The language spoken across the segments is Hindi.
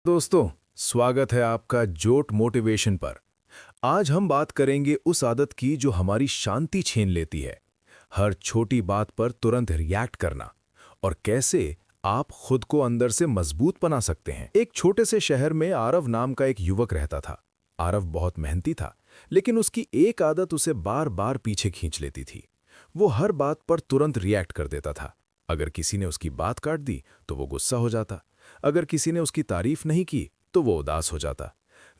दोस्तों, स्वागत है आपका जोट मोटिवेशन पर। आज हम बात करेंगे उस आदत की जो हमारी शांति छीन लेती है। हर छोटी बात पर तुरंत रिएक्ट करना और कैसे आप खुद को अंदर से मजबूत बना सकते हैं। एक छोटे से शहर में आरव नाम का एक युवक रहता था। आरव बहुत मेहनती था, लेकिन उसकी एक आदत उसे बार बार पीछे खींच लेती थी। वो हर बात पर तुरंत रिएक्ट कर देता था। अगर किसी ने उसकी बात काट दी तो वो गुस्सा हो जाता। अगर किसी ने उसकी तारीफ नहीं की तो वो उदास हो जाता।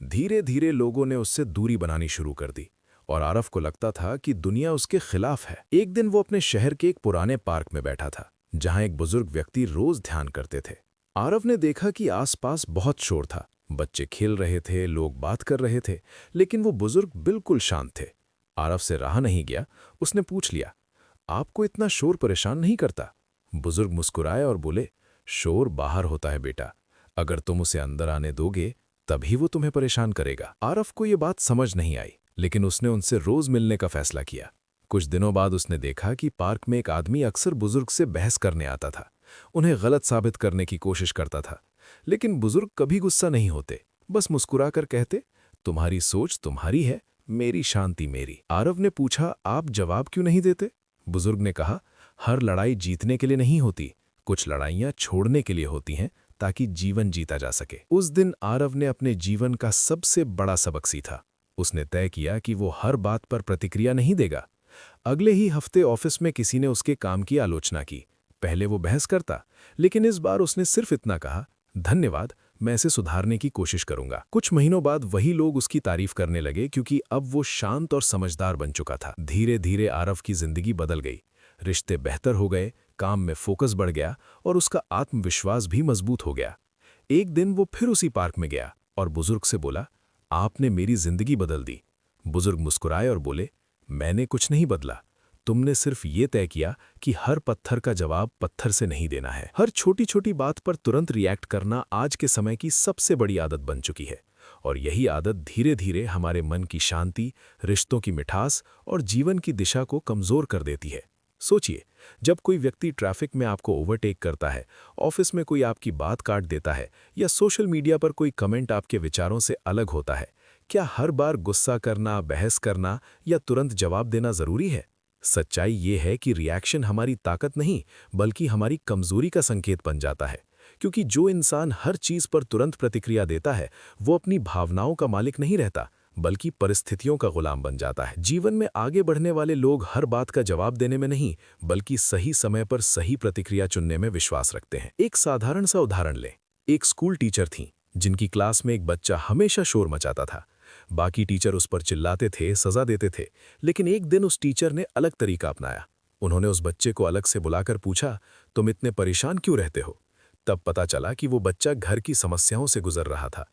धीरे धीरे लोगों ने उससे दूरी बनानी शुरू कर दी और आरव को लगता था कि दुनिया उसके खिलाफ है। एक दिन वो अपने शहर के एक पुराने पार्क में बैठा था, जहां एक बुजुर्ग व्यक्ति रोज ध्यान करते थे। आरव ने देखा कि आसपास बहुत शोर था। बच्चे खेल रहे थे, लोग बात कर रहे थे, लेकिन वो बुजुर्ग बिल्कुल शांत थे। आरव से रहा नहीं गया। उसने पूछ लिया, आपको इतना शोर परेशान नहीं करता? बुजुर्ग मुस्कुराए और बोले, शोर बाहर होता है बेटा, अगर तुम उसे अंदर आने दोगे तभी वो तुम्हें परेशान करेगा। आरव को ये बात समझ नहीं आई, लेकिन उसने उनसे रोज मिलने का फैसला किया। कुछ दिनों बाद उसने देखा कि पार्क में एक आदमी अक्सर बुजुर्ग से बहस करने आता था, उन्हें गलत साबित करने की कोशिश करता था। लेकिन बुजुर्ग कभी गुस्सा नहीं होते, बस मुस्कुराकर कहते, तुम्हारी सोच तुम्हारी है, मेरी शांति मेरी। आरव ने पूछा, आप जवाब क्यों नहीं देते? बुजुर्ग ने कहा, हर लड़ाई जीतने के लिए नहीं होती, कुछ लड़ाइयां छोड़ने के लिए होती हैं ताकि जीवन जीता जा सके। उस दिन आरव ने अपने जीवन का सबसे बड़ा सबक सीखा। उसने तय किया कि वो हर बात पर प्रतिक्रिया नहीं देगा। अगले ही हफ्ते ऑफिस में किसी ने उसके काम की आलोचना की। पहले वो बहस करता, लेकिन इस बार उसने सिर्फ इतना कहा, धन्यवाद, मैं इसे सुधारने की कोशिश करूंगा। कुछ महीनों बाद वही लोग उसकी तारीफ करने लगे, क्योंकि अब वो शांत और समझदार बन चुका था। धीरे धीरे आरव की जिंदगी बदल गई। रिश्ते बेहतर हो गए, काम में फोकस बढ़ गया और उसका आत्मविश्वास भी मजबूत हो गया। एक दिन वो फिर उसी पार्क में गया और बुजुर्ग से बोला, आपने मेरी जिंदगी बदल दी। बुजुर्ग मुस्कुराए और बोले, मैंने कुछ नहीं बदला, तुमने सिर्फ ये तय किया कि हर पत्थर का जवाब पत्थर से नहीं देना है। हर छोटी छोटी बात पर तुरंत रिएक्ट करना आज के समय की सबसे बड़ी आदत बन चुकी है, और यही आदत धीरे धीरे हमारे मन की शांति, रिश्तों की मिठास और जीवन की दिशा को कमजोर कर देती है। सोचिए, जब कोई व्यक्ति ट्रैफिक में आपको ओवरटेक करता है, ऑफिस में कोई आपकी बात काट देता है या सोशल मीडिया पर कोई कमेंट आपके विचारों से अलग होता है, क्या हर बार गुस्सा करना, बहस करना या तुरंत जवाब देना जरूरी है? सच्चाई ये है कि रिएक्शन हमारी ताकत नहीं, बल्कि हमारी कमजोरी का संकेत बन जाता है। क्योंकि जो इंसान हर चीज पर तुरंत प्रतिक्रिया देता है, वो अपनी भावनाओं का मालिक नहीं रहता, बल्कि परिस्थितियों का गुलाम बन जाता है। जीवन में आगे बढ़ने वाले लोग हर बात का जवाब देने में नहीं, बल्कि सही समय पर सही प्रतिक्रिया चुनने में विश्वास रखते हैं। एक साधारण सा उदाहरण लें। एक स्कूल टीचर थीं, जिनकी क्लास में एक बच्चा हमेशा शोर मचाता था। बाकी टीचर उस पर चिल्लाते थे, सजा देते थे, लेकिन एक दिन उस टीचर ने अलग तरीका अपनाया। उन्होंने उस बच्चे को अलग से बुलाकर पूछा, तुम इतने परेशान क्यों रहते हो? तब पता चला कि वो बच्चा घर की समस्याओं से गुजर रहा था।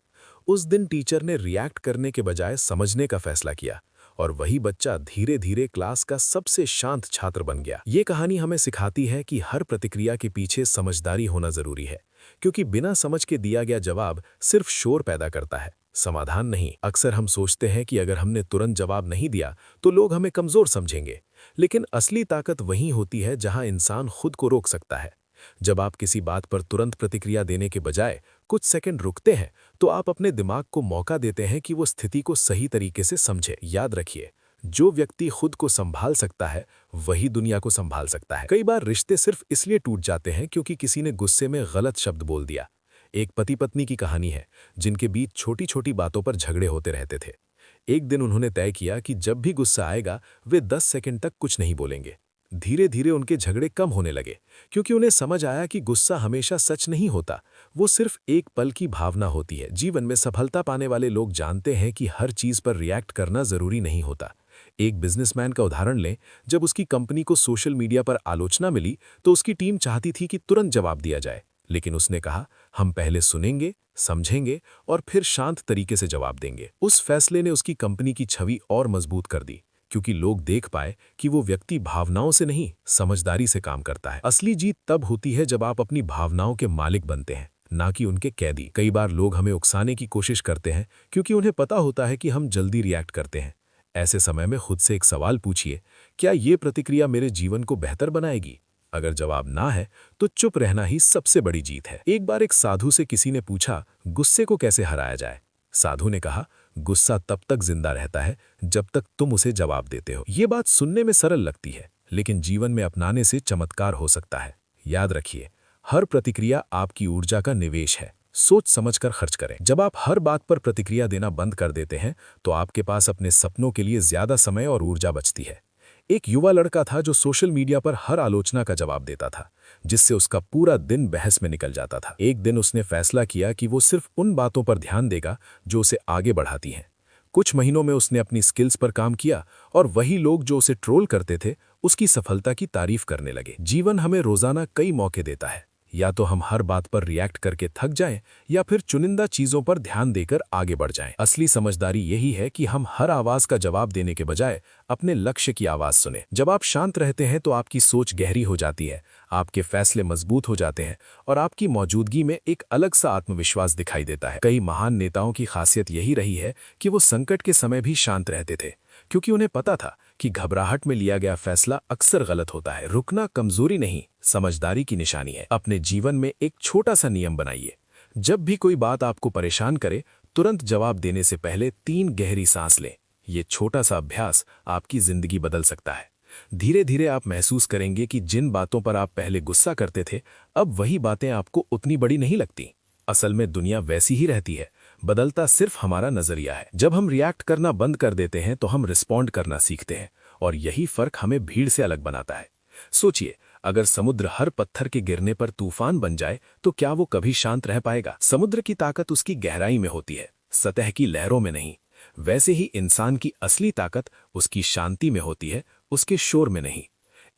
उस दिन टीचर ने रिएक्ट करने के बजाय समझने का फैसला किया, और वही बच्चा धीरे धीरे क्लास का सबसे शांत छात्र बन गया। ये कहानी हमें सिखाती है कि हर प्रतिक्रिया के पीछे समझदारी होना जरूरी है, क्योंकि बिना समझ के दिया गया जवाब सिर्फ शोर पैदा करता है, समाधान नहीं। अक्सर हम सोचते हैं कि अगर हमने तुरंत जवाब नहीं दिया तो लोग हमें कमजोर समझेंगे, लेकिन असली ताकत वहीं होती है जहां इंसान खुद को रोक सकता है। जब आप किसी बात पर तुरंत प्रतिक्रिया देने के बजाय कुछ सेकंड रुकते हैं, तो आप अपने दिमाग को मौका देते हैं कि वो स्थिति को सही तरीके से समझे। याद रखिए, जो व्यक्ति खुद को संभाल सकता है, वही दुनिया को संभाल सकता है। कई बार रिश्ते सिर्फ इसलिए टूट जाते हैं क्योंकि किसी ने गुस्से में गलत शब्द बोल दिया। एक पति पत्नी की कहानी है, जिनके बीच छोटी छोटी बातों पर झगड़े होते रहते थे। एक दिन उन्होंने तय किया कि जब भी गुस्सा आएगा, वे 10 सेकंड तक कुछ नहीं बोलेंगे। धीरे धीरे उनके झगड़े कम होने लगे, क्योंकि उन्हें समझ आया कि गुस्सा हमेशा सच नहीं होता, वो सिर्फ एक पल की भावना होती है। जीवन में सफलता पाने वाले लोग जानते हैं कि हर चीज पर रिएक्ट करना जरूरी नहीं होता। एक बिजनेसमैन का उदाहरण लें। जब उसकी कंपनी को सोशल मीडिया पर आलोचना मिली, तो उसकी टीम चाहती थी कि तुरंत जवाब दिया जाए, लेकिन उसने कहा, हम पहले सुनेंगे, समझेंगे और फिर शांत तरीके से जवाब देंगे। उस फैसले ने उसकी कंपनी की छवि और मजबूत कर दी, क्योंकि लोग देख पाए कि वो व्यक्ति भावनाओं से नहीं, समझदारी से काम करता है। असली जीत तब होती है जब आप अपनी भावनाओं के मालिक बनते हैं, ना कि उनके कैदी। कई बार लोग हमें उकसाने की कोशिश करते हैं, क्योंकि उन्हें पता होता है कि हम जल्दी रिएक्ट करते हैं। ऐसे समय में खुद से एक सवाल पूछिए, क्या ये प्रतिक्रिया मेरे जीवन को बेहतर बनाएगी? अगर जवाब ना है तो चुप रहना ही सबसे बड़ी जीत है। एक बार एक साधु से किसी ने पूछा, गुस्से को कैसे हराया जाए? साधु ने कहा, गुस्सा तब तक जिंदा रहता है जब तक तुम उसे जवाब देते हो। ये बात सुनने में सरल लगती है, लेकिन जीवन में अपनाने से चमत्कार हो सकता है। याद रखिए, हर प्रतिक्रिया आपकी ऊर्जा का निवेश है। सोच समझकर खर्च करें। जब आप हर बात पर प्रतिक्रिया देना बंद कर देते हैं तो आपके पास अपने सपनों के लिए ज्यादा समय और ऊर्जा बचती है। एक युवा लड़का था जो सोशल मीडिया पर हर आलोचना का जवाब देता था, जिससे उसका पूरा दिन बहस में निकल जाता था। एक दिन उसने फैसला किया कि वो सिर्फ उन बातों पर ध्यान देगा जो उसे आगे बढ़ाती हैं। कुछ महीनों में उसने अपनी स्किल्स पर काम किया और वही लोग जो उसे ट्रोल करते थे उसकी सफलता की तारीफ करने लगे। जीवन हमें रोजाना कई मौके देता है, या तो हम हर बात पर रिएक्ट करके थक जाएं या फिर चुनिंदा चीजों पर ध्यान देकर आगे बढ़ जाएं। असली समझदारी यही है कि हम हर आवाज का जवाब देने के बजाय अपने लक्ष्य की आवाज सुने। जब आप शांत रहते हैं तो आपकी सोच गहरी हो जाती है, आपके फैसले मजबूत हो जाते हैं और आपकी मौजूदगी में एक अलग सा आत्मविश्वास दिखाई देता है। कई महान नेताओं की खासियत यही रही है कि वो संकट के समय भी शांत रहते थे, क्योंकि उन्हें पता था कि घबराहट में लिया गया फैसला अक्सर गलत होता है। रुकना कमजोरी नहीं, समझदारी की निशानी है। अपने जीवन में एक छोटा सा नियम बनाइए। जब भी कोई बात आपको परेशान करे, तुरंत जवाब देने से पहले 3 गहरी सांस लें। ये छोटा सा अभ्यास आपकी जिंदगी बदल सकता है। धीरे धीरे आप महसूस करेंगे कि जिन बातों पर आप पहले गुस्सा करते थे, अब वही बातें आपको उतनी बड़ी नहीं लगती। असल में दुनिया वैसी ही रहती है, बदलता सिर्फ हमारा नजरिया है। जब हम रिएक्ट करना बंद कर देते हैं तो हम रिस्पॉन्ड करना सीखते हैं, और यही फर्क हमें भीड़ से अलग बनाता है। सोचिए, अगर समुद्र हर पत्थर के गिरने पर तूफान बन जाए तो क्या वो कभी शांत रह पाएगा? समुद्र की ताकत उसकी गहराई में होती है, सतह की लहरों में नहीं। वैसे ही इंसान की असली ताकत उसकी शांति में होती है, उसके शोर में नहीं।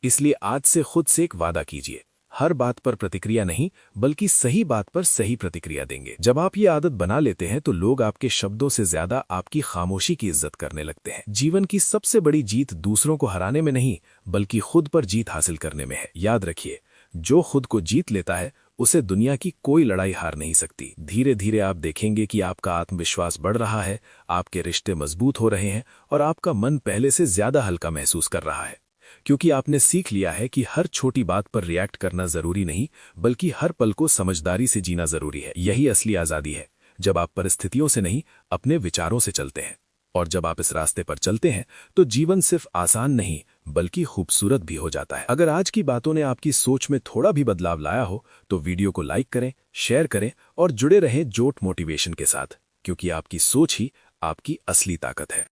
इसलिए आज से खुद से एक वादा कीजिए, हर बात पर प्रतिक्रिया नहीं, बल्कि सही बात पर सही प्रतिक्रिया देंगे। जब आप ये आदत बना लेते हैं तो लोग आपके शब्दों से ज्यादा आपकी खामोशी की इज्जत करने लगते हैं। जीवन की सबसे बड़ी जीत दूसरों को हराने में नहीं, बल्कि खुद पर जीत हासिल करने में है। याद रखिए, जो खुद को जीत लेता है उसे दुनिया की कोई लड़ाई हार नहीं सकती। धीरे धीरे आप देखेंगे कि आपका आत्मविश्वास बढ़ रहा है, आपके रिश्ते मजबूत हो रहे हैं और आपका मन पहले से ज्यादा हल्का महसूस कर रहा है, क्योंकि आपने सीख लिया है कि हर छोटी बात पर रिएक्ट करना जरूरी नहीं, बल्कि हर पल को समझदारी से जीना जरूरी है। यही असली आजादी है, जब आप परिस्थितियों से नहीं, अपने विचारों से चलते हैं। और जब आप इस रास्ते पर चलते हैं तो जीवन सिर्फ आसान नहीं, बल्कि खूबसूरत भी हो जाता है। अगर आज की बातों ने आपकी सोच में थोड़ा भी बदलाव लाया हो तो वीडियो को लाइक करें, शेयर करें और जुड़े रहें जोट मोटिवेशन के साथ, क्योंकि आपकी सोच ही आपकी असली ताकत है।